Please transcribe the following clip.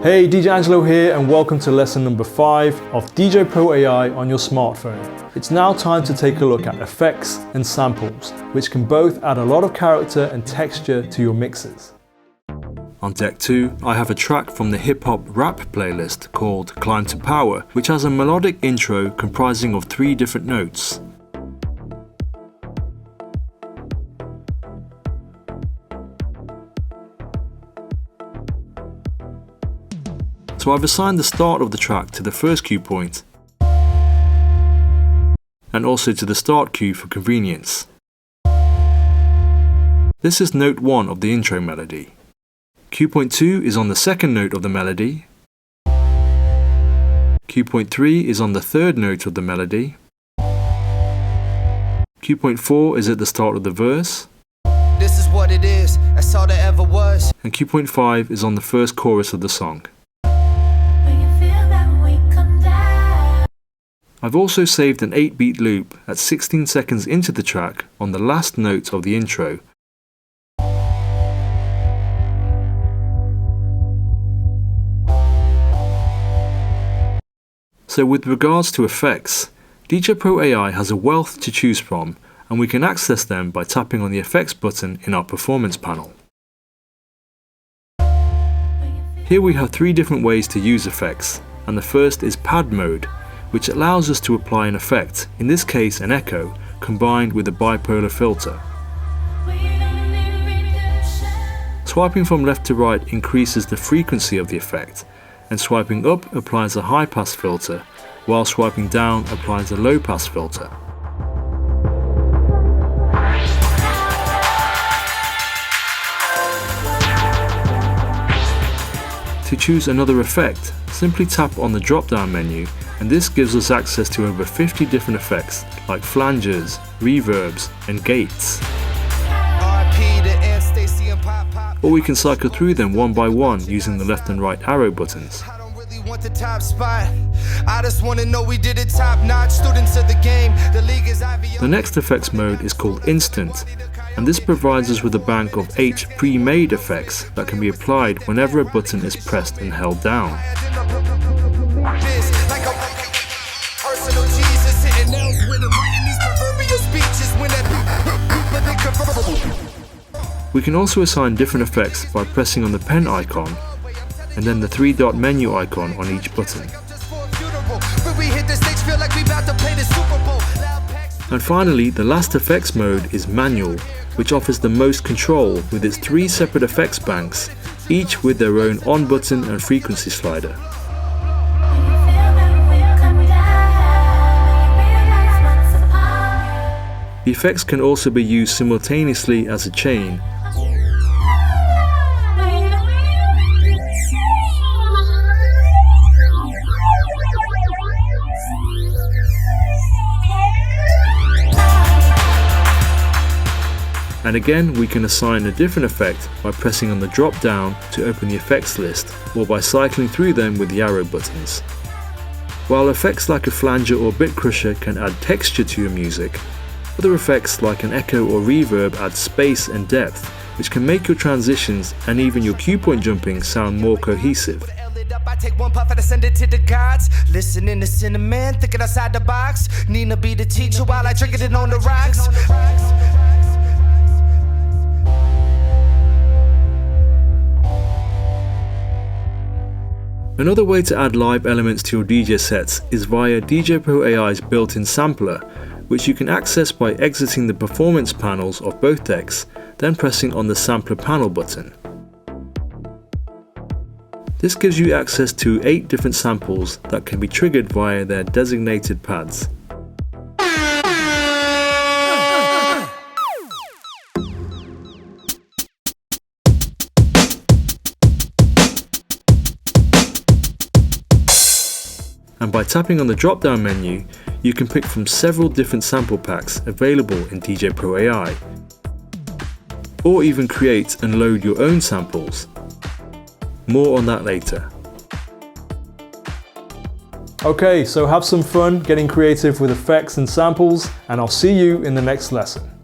Hey, DJ Angelo here and welcome to lesson number 5 of DJ Pro AI on your smartphone. It's now time to take a look at effects and samples, which can both add a lot of character and texture to your mixes. On deck 2, I have a track from the hip-hop rap playlist called Climb to Power, which has a melodic intro comprising of 3 different notes. So I've assigned the start of the track to the first cue point and also to the start cue for convenience. This is note 1 of the intro melody. Cue point 2 is on the second note of the melody. Cue point 3 is on the third note of the melody. Cue point 4 is at the start of the verse. This is what it is, that's all there ever was. And cue point 5 is on the first chorus of the song. I've also saved an 8-beat loop at 16 seconds into the track on the last note of the intro. So with regards to effects, DJ Pro AI has a wealth to choose from, and we can access them by tapping on the effects button in our performance panel. Here we have 3 different ways to use effects, and the first is pad mode, which allows us to apply an effect, in this case an echo, combined with a bipolar filter. Swiping from left to right increases the frequency of the effect, and swiping up applies a high-pass filter, while swiping down applies a low-pass filter. To choose another effect, simply tap on the drop-down menu, and this gives us access to over 50 different effects like flanges, reverbs and gates. Or we can cycle through them one by one using the left and right arrow buttons. The next effects mode is called Instant, and this provides us with a bank of 8 pre-made effects that can be applied whenever a button is pressed and held down. We can also assign different effects by pressing on the pen icon and then the 3-dot menu icon on each button. And finally, the last effects mode is Manual, which offers the most control with its 3 separate effects banks, each with their own on button and frequency slider. The effects can also be used simultaneously as a chain. And again, we can assign a different effect by pressing on the drop down to open the effects list, or by cycling through them with the arrow buttons. While effects like a flanger or bit crusher can add texture to your music, other effects like an echo or reverb add space and depth, which can make your transitions and even your cue point jumping sound more cohesive. I take one puff and I send it to the gods. Listening to Cinnamon, thinking outside the box. Nina be the teacher while I drink it on the rocks. Another way to add live elements to your DJ sets is via DJ Pro AI's built-in sampler, which you can access by exiting the performance panels of both decks, then pressing on the sampler panel button. This gives you access to 8 different samples that can be triggered via their designated pads. And by tapping on the drop-down menu, you can pick from several different sample packs available in DJ Pro AI, or even create and load your own samples. More on that later. Okay, so have some fun getting creative with effects and samples, and I'll see you in the next lesson.